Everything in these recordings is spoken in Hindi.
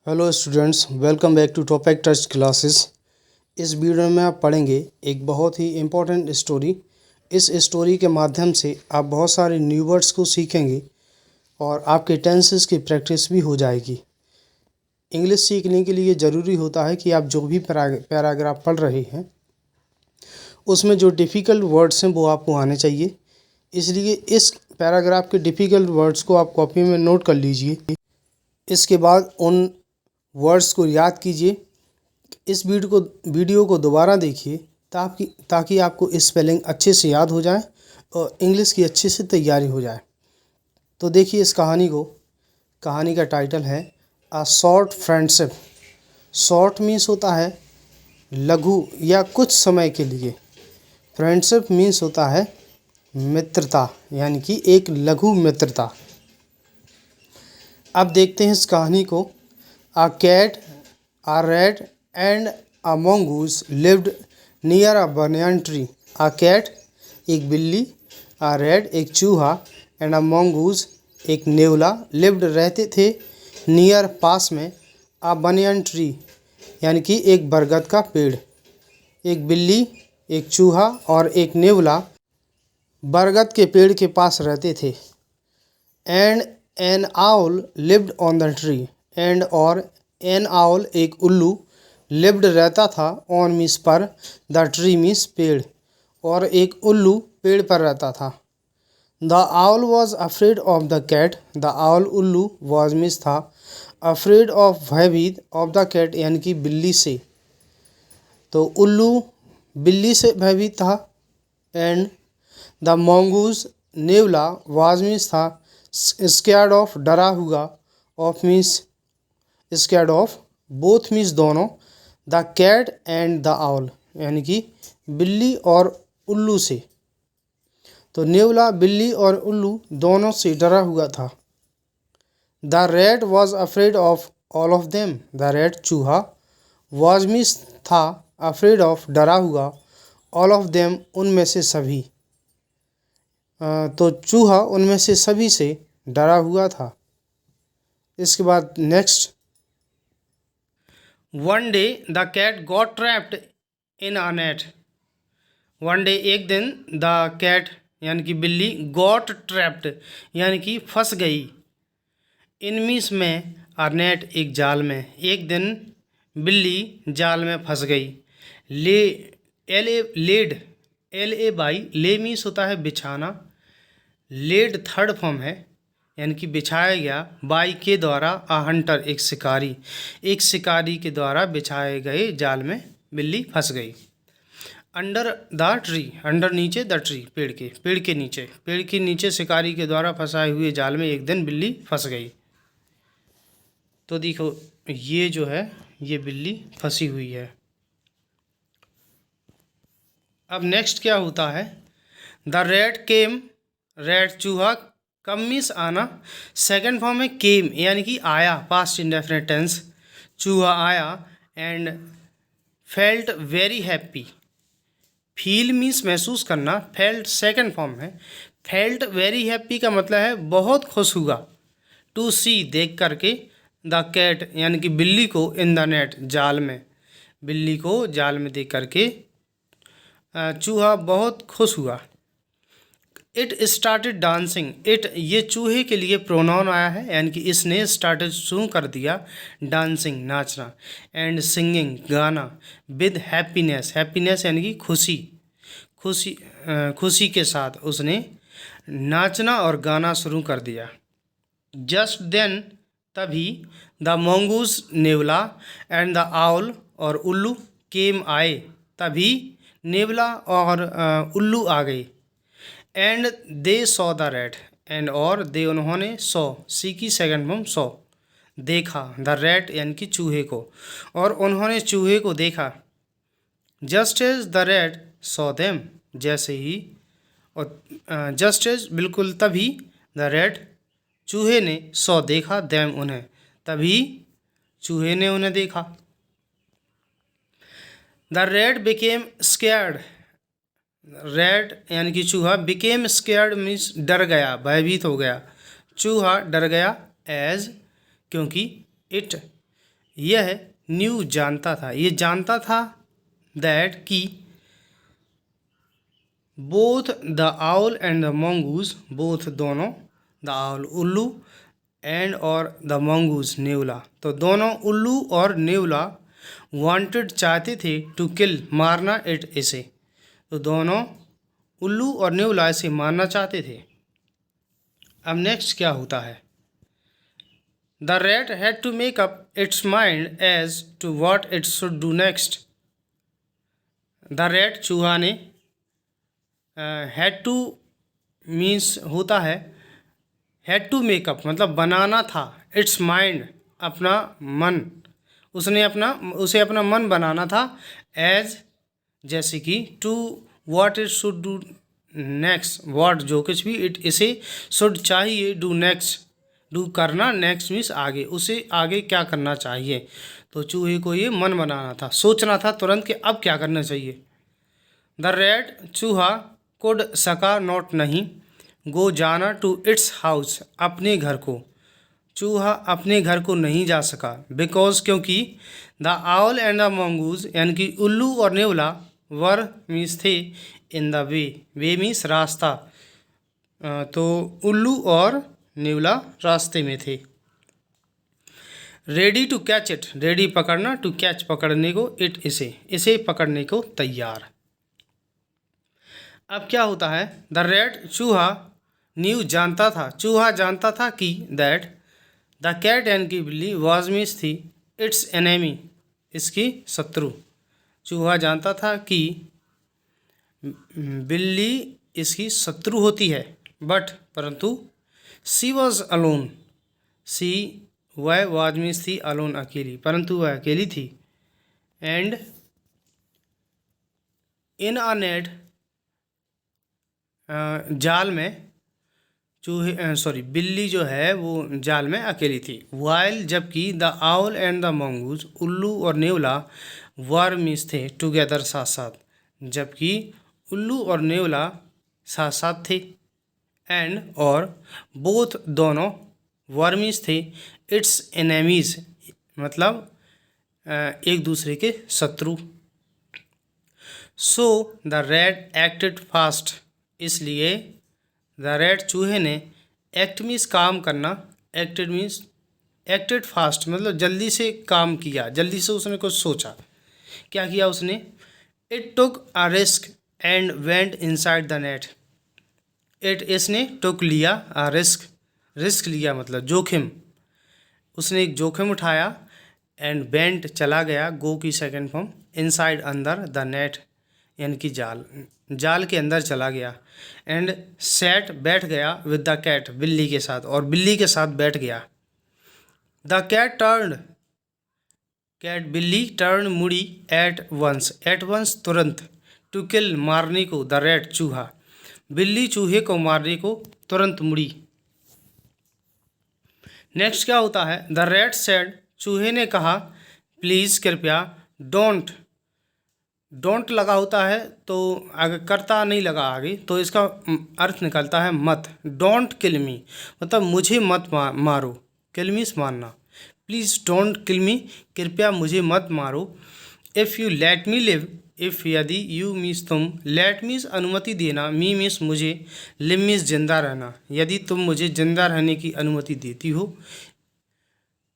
Hello students, welcome back to topic touch classes. इस वीडियो में आप पढ़ेंगे एक बहुत ही इम्पोर्टेंट स्टोरी। इस स्टोरी के माध्यम से आप बहुत सारे न्यू वर्ड्स को सीखेंगे और आपके टेंसेस की प्रैक्टिस भी हो जाएगी। इंग्लिश सीखने के लिए ज़रूरी होता है कि आप जो भी पैराग्राफ पढ़ रहे हैं उसमें जो डिफ़िकल्ट वर्ड्स हैं वो आपको आने चाहिए। इसलिए इस पैराग्राफ के डिफ़िकल्ट वर्ड्स को आप कॉपी में नोट कर लीजिए। इसके बाद उन वर्ड्स को याद कीजिए। इस वीडियो को दोबारा देखिए ताकि आपको स्पेलिंग अच्छे से याद हो जाए और इंग्लिश की अच्छे से तैयारी हो जाए। तो देखिए इस कहानी का टाइटल है a short friendship. Short means होता है लघु या कुछ समय के लिए। फ्रेंडशिप मीन्स होता है मित्रता, यानी कि एक लघु मित्रता। अब देखते हैं इस कहानी को। A cat, a rat, and a mongoose lived near a banyan tree. A cat एक बिल्ली, a rat एक चूहा, and a mongoose एक नेवला lived रहते थे near पास में a banyan tree यानी कि एक बरगद का पेड़। एक बिल्ली, एक चूहा और एक नेवला बरगद के पेड़ के पास रहते थे। And an owl lived on the tree. And और एन आउल एक उल्लू लिव्ड रहता था ऑन मीन्स पर, द ट्री मीन्स पेड़, और एक उल्लू पेड़ पर रहता था। The owl was afraid of the cat. The owl उल्लू वॉज मीन्स था, अफ्रेड ऑफ भयभीत ऑफ द कैट यानी कि बिल्ली से। तो उल्लू बिल्ली से भयभीत था। एंड द मोंगूज नेवला वॉज मीन्स था, स्कैर्ड ऑफ डरा हुआ, of means scared of, both means दोनों, the cat and the owl यानी कि बिल्ली और उल्लू से। तो नेवला बिल्ली और उल्लू दोनों से डरा हुआ था। The rat was afraid of all of them. The rat चूहा, वॉज मीन्स था, अफ्रेड ऑफ डरा हुआ, ऑल ऑफ देम उनमें से सभी। तो चूहा उनमें से सभी से डरा हुआ था। इसके बाद next, one day the cat got trapped in a net. One day एक दिन, द कैट यानी कि बिल्ली, गॉट ट्रैप्ड यानी कि फंस गई, इन मीन्स में, अ नेट एक जाल में। एक दिन बिल्ली जाल में फंस गई। ले एल ए बाई, ले मीन्स होता है बिछाना, लेड थर्ड फॉर्म है यानी कि बिछाया गया, बाई के द्वारा, आ हंटर एक शिकारी के द्वारा बिछाए गए जाल में बिल्ली फंस गई। अंडर द ट्री, अंडर नीचे, द ट्री पेड़ के नीचे शिकारी के द्वारा फंसाए हुए जाल में एक दिन बिल्ली फंस गई। तो देखो ये जो है ये बिल्ली फंसी हुई है। अब नेक्स्ट क्या होता है, द रैट केम, रैट चूहा, कम मीन्स आना, सेकेंड फॉर्म में केम यानी कि आया, पास्ट इंडेफिनिट टेंस, चूहा आया। And felt very happy, feel means महसूस करना, फेल्ट सेकेंड फॉर्म है। फेल्ट वेरी हैप्पी का मतलब है बहुत खुश हुआ। टू सी देख करके, द कैट यानी कि बिल्ली को, इन द नेट जाल में, बिल्ली को जाल में देख करके चूहा बहुत खुश हुआ। इट स्टार्टेड डांसिंग, इट ये चूहे के लिए प्रोनाउन आया है यानी कि इसने स्टार्टेड शुरू कर दिया डांसिंग नाचना, एंड सिंगिंग गाना, विद हैप्पीनेस, हैप्पीनेस यानी कि खुशी के साथ उसने नाचना और गाना शुरू कर दिया। जस्ट देन तभी, द मोंगूज नेवला एंड द आउल और उल्लू केम आए, तभी नेवला और उल्लू आ गई। And they saw the rat, and और दे उन्होंने, सॉ सी की सेकंड फॉर्म सॉ देखा, द रैट यानी कि चूहे को, और उन्होंने चूहे को देखा। Just as the rat saw them, जैसे ही, और जस्ट एज बिल्कुल तभी, द रैट चूहे ने, सॉ देखा, देम उन्हें, तभी चूहे ने उन्हें देखा। The rat became scared, rat यानी कि चूहा, बिकेम स्कैर्ड मीन्स डर गया, भयभीत हो गया, चूहा डर गया, एज क्योंकि, इट यह न्यू जानता था, ये जानता था दैट कि both the owl and the mongoose, both दोनों, द आउल उल्लू एंड और द मंगूज नेवला, तो दोनों उल्लू और नेवला वांटेड चाहते थे टू किल मारना इट इसे, तो दोनों उल्लू और नेवला इसे मारना चाहते थे। अब नेक्स्ट क्या होता है, the rat had to make up its mind as to what it should do next. The rat चूहा ने, हैड टू मीन्स होता है हैड टू मेकअप मतलब बनाना था, इट्स माइंड अपना मन, उसे अपना मन बनाना था, एज जैसे कि, to what it should do next, what जो कुछ भी, इट इसे, शुड चाहिए, डू नेक्स्ट डू करना, नेक्स्ट मीन्स आगे, उसे आगे क्या करना चाहिए, तो चूहे को ये मन बनाना था, सोचना था तुरंत कि अब क्या करना चाहिए। द रैट चूहा कुड सका नॉट नहीं, गो जाना टू इट्स हाउस अपने घर को, चूहा अपने घर को नहीं जा सका, बिकॉज क्योंकि, the owl and the mongoose यानी कि उल्लू और नेवला, वर मीन्स थे, इन द वे मीन्स रास्ता, तो उल्लू और नेवला रास्ते में थे। Ready to catch it, ready पकड़ना, टू कैच पकड़ने को, इट इसे पकड़ने को तैयार। अब क्या होता है, द रैट चूहा न्यू जानता था, चूहा जानता था कि, दैट द कैट यानी कि बिल्ली, वाज मीन्स थी, इट्स एनेमी इसकी शत्रु, चूहा जानता था कि बिल्ली इसकी शत्रु होती है, बट परंतु, सी वॉज अलोन, सी वह वाज मीन्स थी, अलोन अकेली, परंतु वह अकेली थी, एंड इन अ नेट जाल में, बिल्ली जो है वो जाल में अकेली थी, वाइल जबकि, the owl and the mongoose उल्लू और नेवला, वर मीन्स थे, टुगेदर साथ साथ, जबकि उल्लू और नेवला साथ साथ थे, एंड और, बोथ दोनों, वर मीन्स थे, इट्स एनेमीज मतलब एक दूसरे के शत्रु। So the rat acted fast, इसलिए द रैट चूहे ने, एक्ट मीन्स काम करना, एक्टेड फास्ट मतलब जल्दी से काम किया, जल्दी से उसने कुछ सोचा, क्या किया उसने, it took a risk and went inside the net, इसने टुक लिया, अ रिस्क लिया मतलब जोखिम, उसने एक जोखिम उठाया, एंड वेंट चला गया, गो की सेकंड फॉर्म, इनसाइड अंदर, द नेट यानी कि जाल के अंदर चला गया, एंड सैट बैठ गया, विद द कैट बिल्ली के साथ, और बिल्ली के साथ बैठ गया। द कैट बिल्ली टर्न मुड़ी, एट वंस तुरंत, टू किल मारने को, द रैट चूहा, बिल्ली चूहे को मारने को तुरंत मुड़ी। नेक्स्ट क्या होता है, द रैट सेड, चूहे ने कहा, प्लीज़ कृपया, डोंट लगा होता है तो अगर करता नहीं लगा आगे तो इसका अर्थ निकलता है मत, डोंट किल मी मतलब मुझे मत मारो, किल मीस मारना, प्लीज़ डोंट किल मी कृपया मुझे मत मारो, if you let me live, if यदि, यू मीस तुम, लेट मीस अनुमति देना, मी मीस मुझे, लिव मीस जिंदा रहना, यदि तुम मुझे जिंदा रहने की अनुमति देती हो,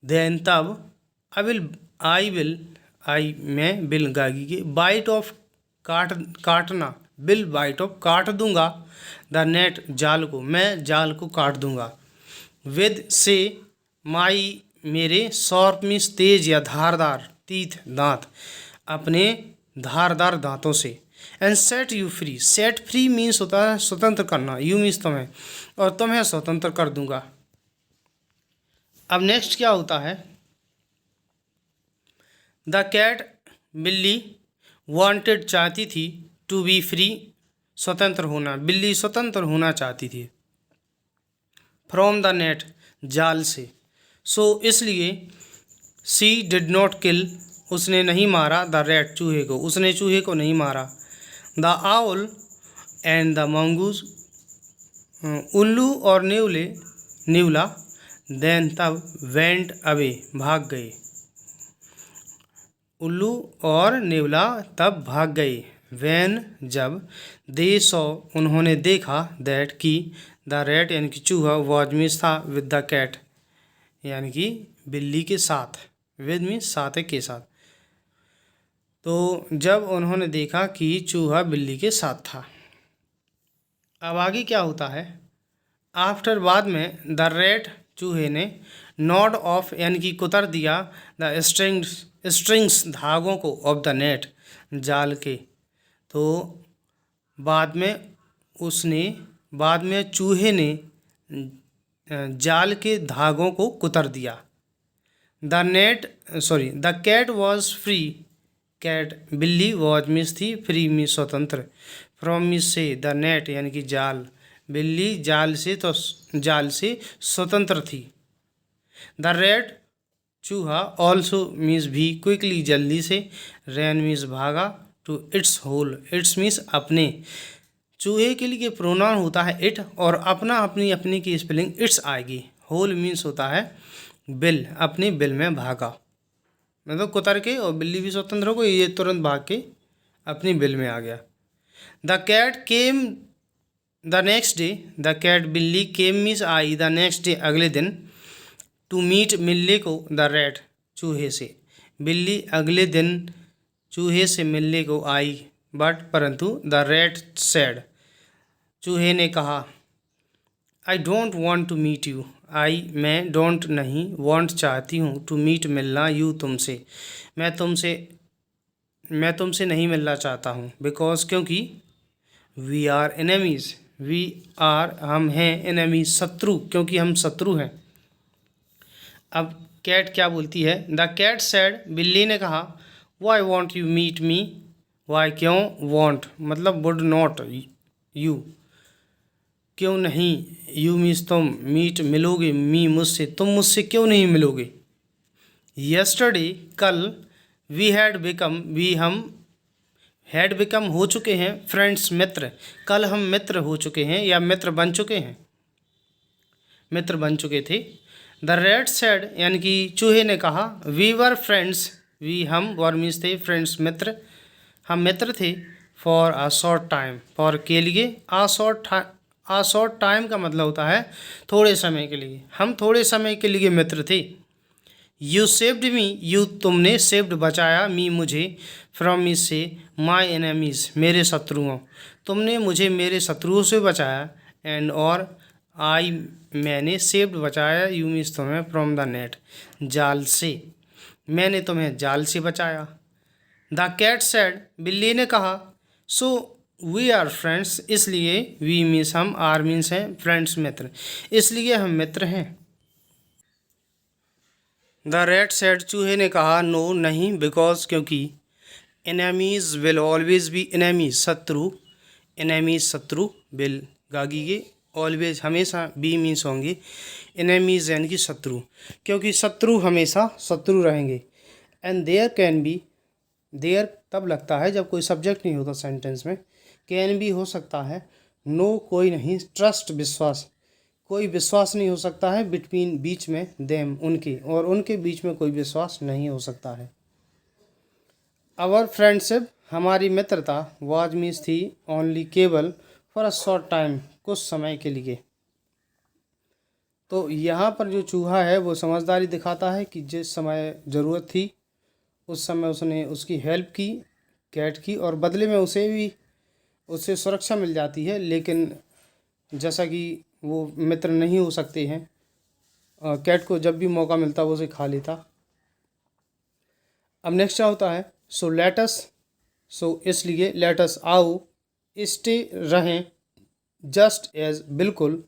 देन तब, आई मैं बिल गागी के, बाइट ऑफ काटना, बिल बाइट ऑफ काट दूंगा, द नेट जाल को, मैं जाल को काट दूंगा, विद से माई मेरे, शॉर्प मीन्स तेज या धारदार, टीथ दांत, अपने धारदार दांतों से, and set you free, set free means होता है स्वतंत्र करना, यू मीन्स तुम्हें, और तुम्हें स्वतंत्र कर दूंगा। अब नेक्स्ट क्या होता है, द कैट बिल्ली वांटेड चाहती थी, टू बी फ्री स्वतंत्र होना, बिल्ली स्वतंत्र होना चाहती थी, फ्रॉम द नेट जाल से, सो इसलिए, सी डिड नॉट किल उसने नहीं मारा, द रैट चूहे को, उसने चूहे को नहीं मारा, the owl and the mongoose उल्लू और नेवला, देन तब वेंट अवे भाग गए, उल्लू और नेवला तब भाग गए। वैन जब दे सॉ उन्होंने देखा, दैट कि द रैट यानी कि चूहा वॉज मीन्स था विद द कैट यानी कि बिल्ली के साथ, विद मीन्स साथ है के साथ। तो जब उन्होंने देखा कि चूहा बिल्ली के साथ था। अब आगे क्या होता है, आफ्टर बाद में द रैट चूहे ने नॉड ऑफ यानी कि कुतर दिया द स्ट्रिंग्स धागों को ऑफ द नेट जाल के। तो बाद में चूहे ने जाल के धागों को कुतर दिया। The cat was free, cat बिल्ली वॉज मिस थी, फ्री मिस स्वतंत्र, फ्रॉम मिस से द नेट यानी कि जाल, बिल्ली जाल से स्वतंत्र थी। द रैट चूहा ऑल्सो मीन्स भी, क्विकली जल्दी से, रैन मीन्स भागा, to its hole its means अपने। चूहे के लिए प्रोनाउन होता है इट और अपना अपनी की स्पेलिंग इट्स आएगी। होल मीन्स होता है बिल, अपने बिल में भागा, मतलब कुतर के, और बिल्ली भी स्वतंत्र हो गई, ये तुरंत भाग के अपनी बिल में आ गया। The cat came the next day, the cat बिल्ली केम मीन्स आई, द नेक्स्ट डे अगले दिन, टू मीट मिलने को द रैट चूहे से, बिल्ली अगले दिन चूहे से मिलने को आई, बट परंतु द रैट सैड चूहे ने कहा, I don't want to meet you, I मैं डोंट नहीं, वॉन्ट चाहती हूँ, टू मीट मिलना, यू तुमसे, मैं तुमसे नहीं मिलना चाहता हूँ, बिकॉज क्योंकि, we are enemies, we are हम हैं, एनेमीज शत्रु, क्योंकि हम शत्रु हैं। अब कैट क्या बोलती है, द कैट सैड बिल्ली ने कहा, why won't you meet me, why क्यों, वॉन्ट मतलब वुड नॉट, यू क्यों नहीं, यू मीन्स तुम, मीट मिलोगे, मी मुझसे, तुम मुझसे क्यों नहीं मिलोगे। यस्टरडे कल, वी हैड बिकम हो चुके हैं, फ्रेंड्स मित्र, कल हम मित्र हो चुके हैं या मित्र बन चुके थे। द रैट सैड यानी कि चूहे ने कहा, वी वर फ्रेंड्स, वी हम, वर मीन्स थे, फ्रेंड्स मित्र, हम मित्र थे, for a short time, for के लिए, आ शॉर्ट टाइम का मतलब होता है थोड़े समय के लिए, हम थोड़े समय के लिए मित्र थे। यू सेव्ड मी, यू तुमने, सेव्ड बचाया, मी मुझे, फ्रॉम मी से, माई एनेमीज मेरे शत्रुओं, तुमने मुझे मेरे शत्रुओं से बचाया, एंड और आई मैंने, सेव्ड बचाया, यू मीन्स तुम्हें, फ्रॉम द नेट जाल से, मैंने तुम्हें जाल से बचाया। द कैट सैड बिल्ली ने कहा, सो वी आर फ्रेंड्स, इसलिए, वी मीन्स हम, आर मीन्स हैं, फ्रेंड्स मित्र, इसलिए हम मित्र हैं। द रैट सैड चूहे ने कहा, नो नहीं, बिकॉज क्योंकि, enemies will always be enemies शत्रु, एनेमीज शत्रु, विल गागी के, ऑलवेज हमेशा, बी मीन्स होंगे, एनेमीज यानी कि शत्रु, क्योंकि शत्रु हमेशा शत्रु रहेंगे। And there can be, there तब लगता है जब कोई सब्जेक्ट नहीं होता सेंटेंस में, कैन भी हो सकता है, नो कोई नहीं, ट्रस्ट विश्वास, कोई विश्वास नहीं हो सकता है, बिटवीन बीच में, देम उनके, और उनके बीच में कोई विश्वास नहीं हो सकता है। आवर फ्रेंडशिप हमारी मित्रता, वाज मीन्स थी, ओनली केवल, फॉर अ शॉर्ट टाइम कुछ समय के लिए। तो यहाँ पर जो चूहा है वो समझदारी दिखाता है कि जिस समय ज़रूरत थी उस समय उसने उसकी हेल्प की, कैट की, और बदले में उससे सुरक्षा मिल जाती है, लेकिन जैसा कि वो मित्र नहीं हो सकते हैं, कैट को जब भी मौका मिलता वो उसे खा लेता। अब नेक्स्ट क्या होता है, सो लेटस, सो इसलिए, लेटस आओ, स्टे रहें, जस्ट एज बिल्कुल,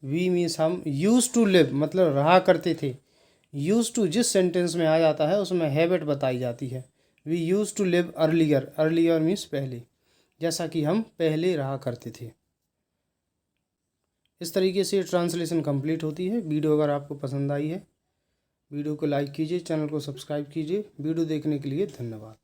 वी मीन्स हम, यूज टू लिव मतलब रहा करते थे, यूज टू जिस सेंटेंस में आ जाता है उसमें हैबिट बताई जाती है। We use to live earlier, earlier means पहले, जैसा कि हम पहले रहा करते थे। इस तरीके से ट्रांसलेशन कंप्लीट होती है। वीडियो अगर आपको पसंद आई है, वीडियो को लाइक कीजिए, चैनल को सब्सक्राइब कीजिए। वीडियो देखने के लिए धन्यवाद।